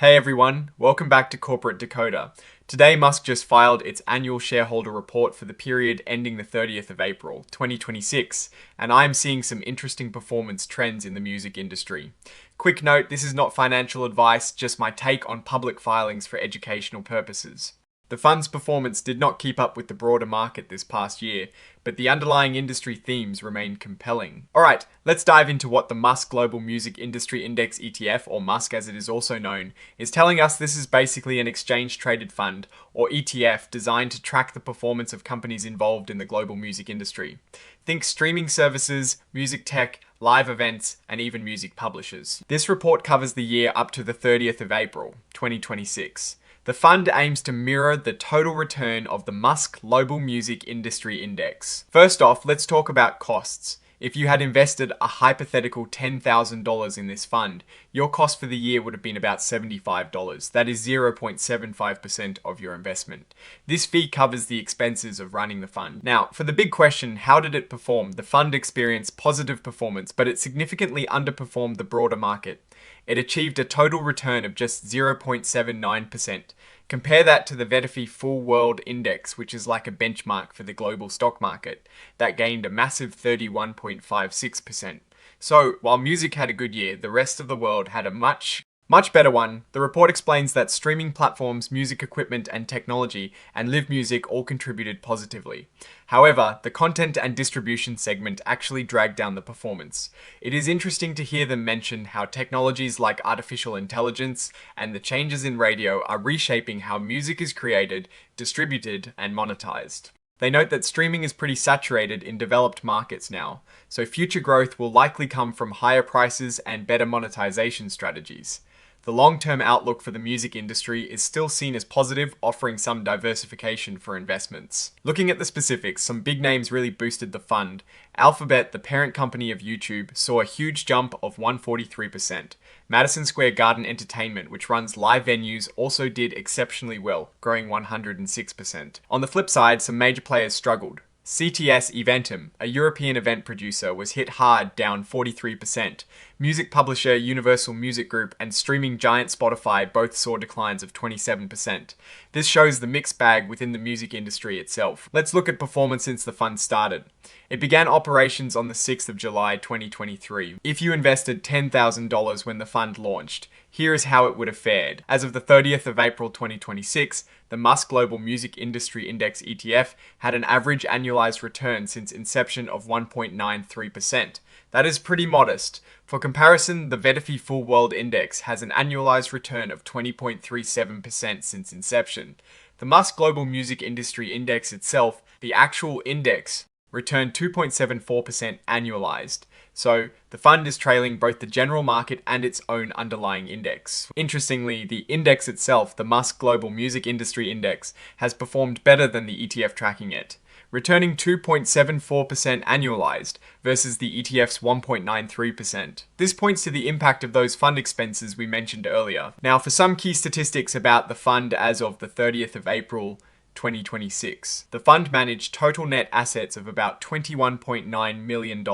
Hey everyone, welcome back to Corporate Decoder. Today MUSQ just filed its annual shareholder report for the period ending the 30th of April, 2026, and I'm seeing some interesting performance trends in the music industry. Quick note, this is not financial advice, just my take on public filings for educational purposes. The fund's performance did not keep up with the broader market this past year, but the underlying industry themes remain compelling. Alright, let's dive into what the MUSQ Global Music Industry Index ETF, or MUSQ as it is also known, is telling us. This is basically an exchange-traded fund, or ETF, designed to track the performance of companies involved in the global music industry. Think streaming services, music tech, live events, and even music publishers. This report covers the year up to the 30th of April, 2026. The fund aims to mirror the total return of the MUSQ Global Music Industry Index. First off, let's talk about costs. If you had invested a hypothetical $10,000 in this fund, your cost for the year would have been about $75. That is 0.75% of your investment. This fee covers the expenses of running the fund. Now, for the big question, how did it perform? The fund experienced positive performance, but it significantly underperformed the broader market. It achieved a total return of just 0.79%. Compare that to the VettaFi Full World Index, which is like a benchmark for the global stock market, that gained a massive 31.56%. So, while music had a good year, the rest of the world had a much better one. The report explains that streaming platforms, music equipment and technology, and live music all contributed positively. However, the content and distribution segment actually dragged down the performance. It is interesting to hear them mention how technologies like artificial intelligence and the changes in radio are reshaping how music is created, distributed, and monetized. They note that streaming is pretty saturated in developed markets now, so future growth will likely come from higher prices and better monetization strategies. The long-term outlook for the music industry is still seen as positive, offering some diversification for investments. Looking at the specifics, some big names really boosted the fund. Alphabet, the parent company of YouTube, saw a huge jump of 143%. Madison Square Garden Entertainment, which runs live venues, also did exceptionally well, growing 106%. On the flip side, some major players struggled. CTS Eventim, a European event producer, was hit hard, down 43%. Music publisher Universal Music Group and streaming giant Spotify both saw declines of 27%. This shows the mixed bag within the music industry itself. Let's look at performance since the fund started. It began operations on the 6th of July 2023. If you invested $10,000 when the fund launched, here is how it would have fared. As of the 30th of April 2026, the MUSQ Global Music Industry Index ETF had an average annualized return since inception of 1.93%. That is pretty modest. For comparison, the VettaFi Full World Index has an annualized return of 20.37% since inception. The MUSQ Global Music Industry Index itself, the actual index, returned 2.74% annualized. So, the fund is trailing both the general market and its own underlying index. Interestingly, the index itself, the MUSQ Global Music Industry Index, has performed better than the ETF tracking it, returning 2.74% annualized versus the ETF's 1.93%. This points to the impact of those fund expenses we mentioned earlier. Now, for some key statistics about the fund as of the 30th of April 2026. The fund managed total net assets of about $21.9 million.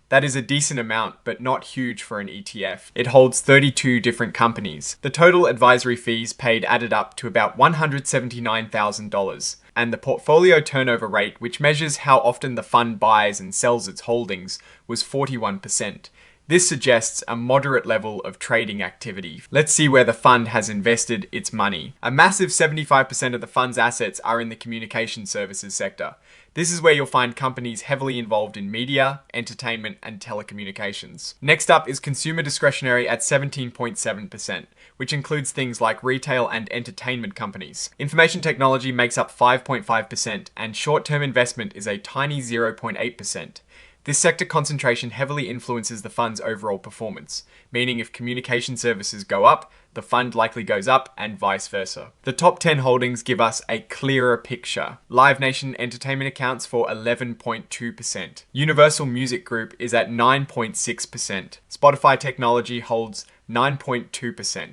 That is a decent amount, but not huge for an ETF. It holds 32 different companies. The total advisory fees paid added up to about $179,000. And the portfolio turnover rate, which measures how often the fund buys and sells its holdings, was 41%. This suggests a moderate level of trading activity. Let's see where the fund has invested its money. A massive 75% of the fund's assets are in the communication services sector. This is where you'll find companies heavily involved in media, entertainment, and telecommunications. Next up is consumer discretionary at 17.7%, which includes things like retail and entertainment companies. Information technology makes up 5.5%, and short-term investment is a tiny 0.8%. This sector concentration heavily influences the fund's overall performance, meaning if communication services go up, the fund likely goes up and vice versa. The top 10 holdings give us a clearer picture. Live Nation Entertainment accounts for 11.2%. Universal Music Group is at 9.6%. Spotify Technology holds 9.2%.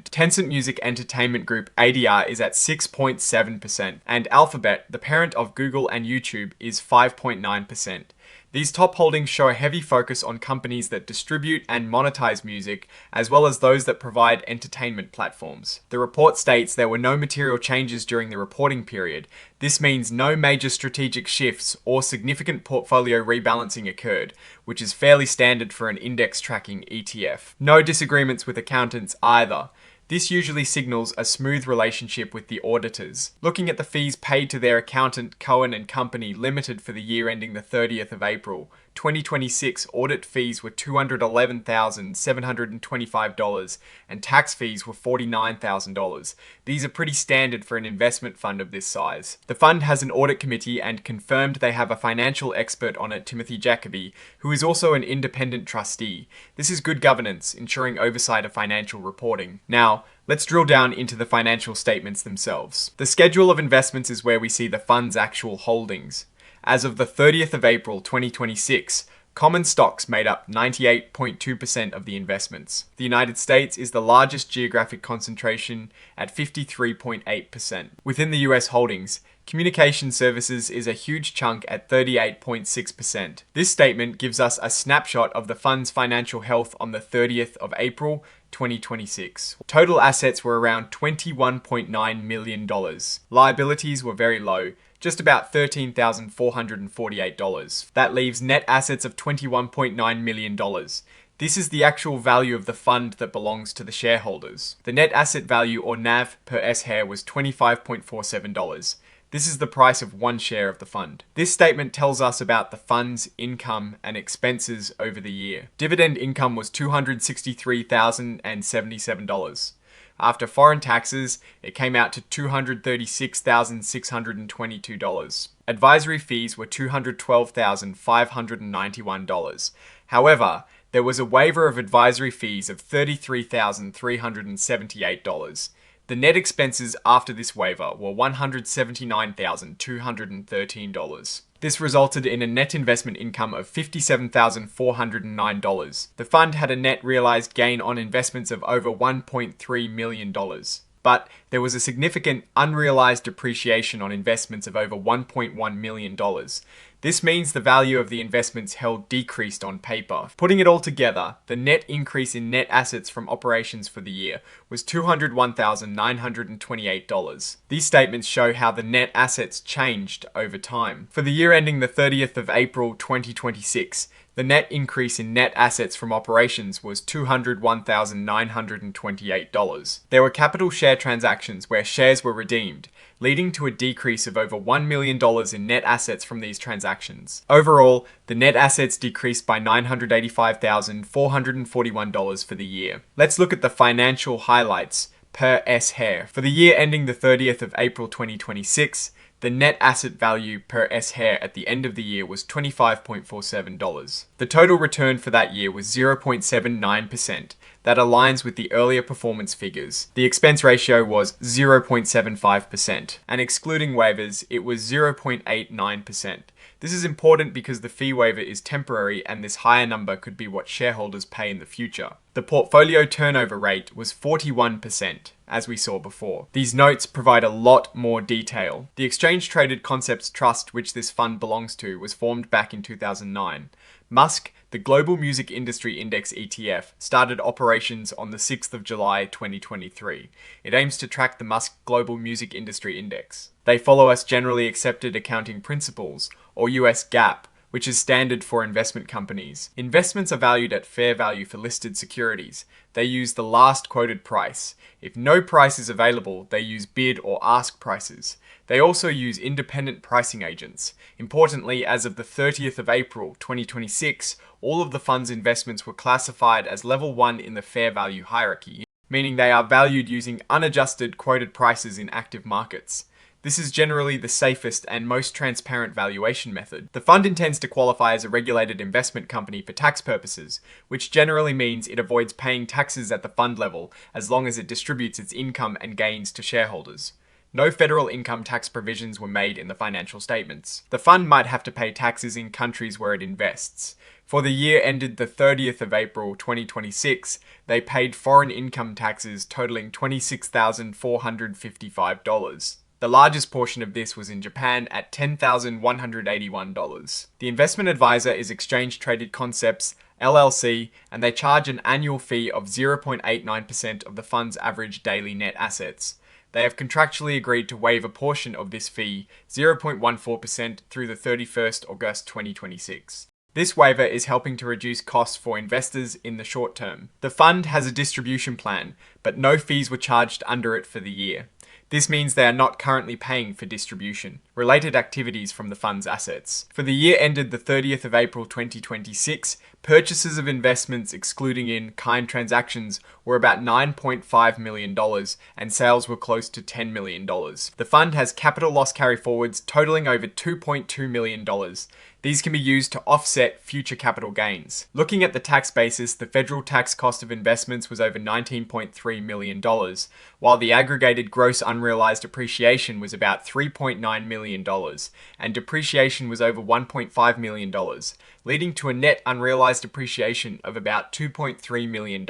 Tencent Music Entertainment Group ADR is at 6.7%. And Alphabet, the parent of Google and YouTube, is 5.9%. These top holdings show a heavy focus on companies that distribute and monetize music, as well as those that provide entertainment platforms. The report states there were no material changes during the reporting period. This means no major strategic shifts or significant portfolio rebalancing occurred, which is fairly standard for an index tracking ETF. No disagreements with accountants either. This usually signals a smooth relationship with the auditors. Looking at the fees paid to their accountant, Cohen and Company Limited for the year ending the 30th of April, 2026 audit fees were $211,725 and tax fees were $49,000. These are pretty standard for an investment fund of this size. The fund has an audit committee and confirmed they have a financial expert on it, Timothy Jacoby, who is also an independent trustee. This is good governance, ensuring oversight of financial reporting. Now, let's drill down into the financial statements themselves. The schedule of investments is where we see the fund's actual holdings. As of the 30th of April 2026, common stocks made up 98.2% of the investments. The United States is the largest geographic concentration at 53.8%. Within the US holdings, communication services is a huge chunk at 38.6%. This statement gives us a snapshot of the fund's financial health on the 30th of April 2026. Total assets were around $21.9 million. Liabilities were very low, just about $13,448. That leaves net assets of $21.9 million. This is the actual value of the fund that belongs to the shareholders. The net asset value, or NAV, per S-share was $25.47. This is the price of one share of the fund. This statement tells us about the fund's income and expenses over the year. Dividend income was $263,077. After foreign taxes, it came out to $236,622. Advisory fees were $212,591. However, there was a waiver of advisory fees of $33,378. The net expenses after this waiver were $179,213. This resulted in a net investment income of $57,409. The fund had a net realized gain on investments of over $1.3 million. But there was a significant unrealized depreciation on investments of over $1.1 million. This means the value of the investments held decreased on paper. Putting it all together, the net increase in net assets from operations for the year was $201,928. These statements show how the net assets changed over time. For the year ending the 30th of April 2026, the net increase in net assets from operations was $201,928. There were capital share transactions where shares were redeemed, leading to a decrease of over $1 million in net assets from these transactions. Overall, the net assets decreased by $985,441 for the year. Let's look at the financial highlights per S-share. For the year ending the 30th of April 2026, the net asset value per S-share at the end of the year was $25.47. The total return for that year was 0.79%. That aligns with the earlier performance figures. The expense ratio was 0.75%, and excluding waivers, it was 0.89%. This is important because the fee waiver is temporary and this higher number could be what shareholders pay in the future. The portfolio turnover rate was 41%, as we saw before. These notes provide a lot more detail. The Exchange Traded Concepts Trust, which this fund belongs to, was formed back in 2009. MUSQ, the Global Music Industry Index ETF, started operations on the 6th of July 2023. It aims to track the MUSQ Global Music Industry Index. They follow US Generally Accepted Accounting Principles, or US GAAP, which is standard for investment companies. Investments are valued at fair value for listed securities. They use the last quoted price. If no price is available, they use bid or ask prices. They also use independent pricing agents. Importantly, as of the 30th of April 2026, all of the fund's investments were classified as level 1 in the fair value hierarchy, meaning they are valued using unadjusted quoted prices in active markets. This is generally the safest and most transparent valuation method. The fund intends to qualify as a regulated investment company for tax purposes, which generally means it avoids paying taxes at the fund level as long as it distributes its income and gains to shareholders. No federal income tax provisions were made in the financial statements. The fund might have to pay taxes in countries where it invests. For the year ended the 30th of April 2026, they paid foreign income taxes totaling $26,455. The largest portion of this was in Japan at $10,181. The investment advisor is Exchange Traded Concepts, LLC, and they charge an annual fee of 0.89% of the fund's average daily net assets. They have contractually agreed to waive a portion of this fee, 0.14%, through the 31st August 2026. This waiver is helping to reduce costs for investors in the short term. The fund has a distribution plan, but no fees were charged under it for the year. This means they are not currently paying for distribution related activities from the fund's assets. For the year ended the 30th of April 2026, purchases of investments excluding in-kind transactions were about $9.5 million and sales were close to $10 million. The fund has capital loss carryforwards totaling over $2.2 million. These can be used to offset future capital gains. Looking at the tax basis, the federal tax cost of investments was over $19.3 million, while the aggregated gross unrealized appreciation was about $3.9 million, and depreciation was over $1.5 million, leading to a net unrealized appreciation of about $2.3 million.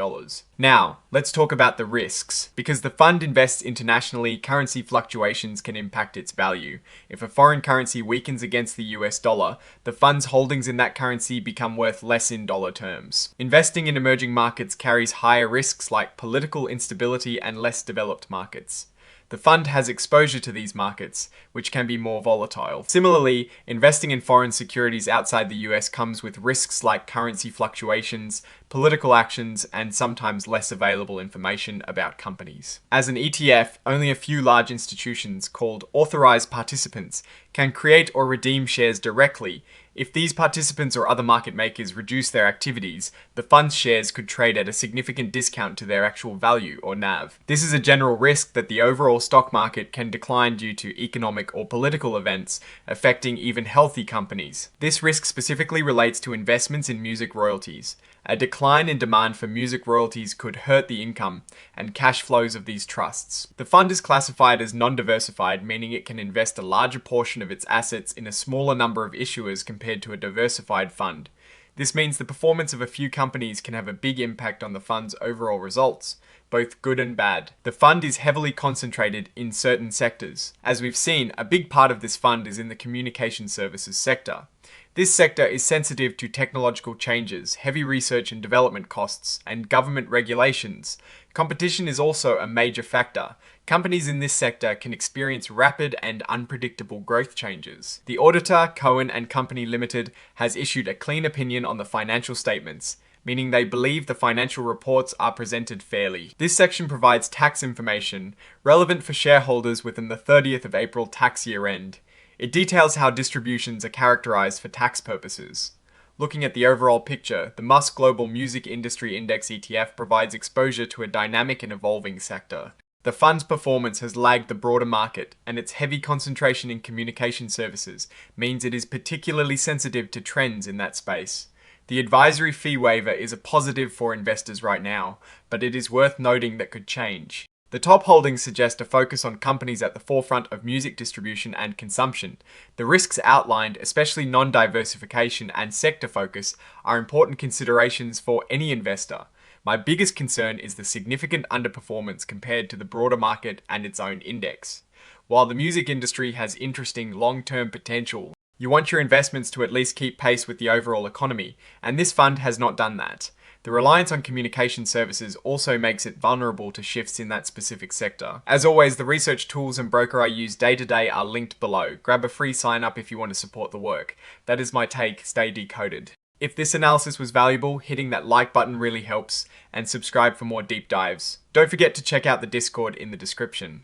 Now, let's talk about the risks. Because the fund invests internationally, currency fluctuations can impact its value. If a foreign currency weakens against the US dollar, the fund's holdings in that currency become worth less in dollar terms. Investing in emerging markets carries higher risks like political instability and less developed markets. The fund has exposure to these markets, which can be more volatile. Similarly, investing in foreign securities outside the US comes with risks like currency fluctuations, political actions, and sometimes less available information about companies. As an ETF, only a few large institutions, called authorized participants, can create or redeem shares directly. If these participants or other market makers reduce their activities, the fund's shares could trade at a significant discount to their actual value or NAV. This is a general risk that the overall stock market can decline due to economic or political events affecting even healthy companies. This risk specifically relates to investments in music royalties. A decline in demand for music royalties could hurt the income and cash flows of these trusts. The fund is classified as non-diversified, meaning it can invest a larger portion of its assets in a smaller number of issuers compared to a diversified fund. This means the performance of a few companies can have a big impact on the fund's overall results, both good and bad. The fund is heavily concentrated in certain sectors. As we've seen, a big part of this fund is in the communication services sector. This sector is sensitive to technological changes, heavy research and development costs, and government regulations. Competition is also a major factor. Companies in this sector can experience rapid and unpredictable growth changes. The auditor, Cohen and Company Limited, has issued a clean opinion on the financial statements, meaning they believe the financial reports are presented fairly. This section provides tax information relevant for shareholders within the 30th of April tax year end. It details how distributions are characterized for tax purposes. Looking at the overall picture, the MUSQ Global Music Industry Index ETF provides exposure to a dynamic and evolving sector. The fund's performance has lagged the broader market, and its heavy concentration in communication services means it is particularly sensitive to trends in that space. The advisory fee waiver is a positive for investors right now, but it is worth noting that could change. The top holdings suggest a focus on companies at the forefront of music distribution and consumption. The risks outlined, especially non-diversification and sector focus, are important considerations for any investor. My biggest concern is the significant underperformance compared to the broader market and its own index. While the music industry has interesting long-term potential, you want your investments to at least keep pace with the overall economy, and this fund has not done that. The reliance on communication services also makes it vulnerable to shifts in that specific sector. As always, the research tools and broker I use day to day are linked below. Grab a free sign up if you want to support the work. That is my take. Stay decoded. If this analysis was valuable, hitting that like button really helps, and subscribe for more deep dives. Don't forget to check out the Discord in the description.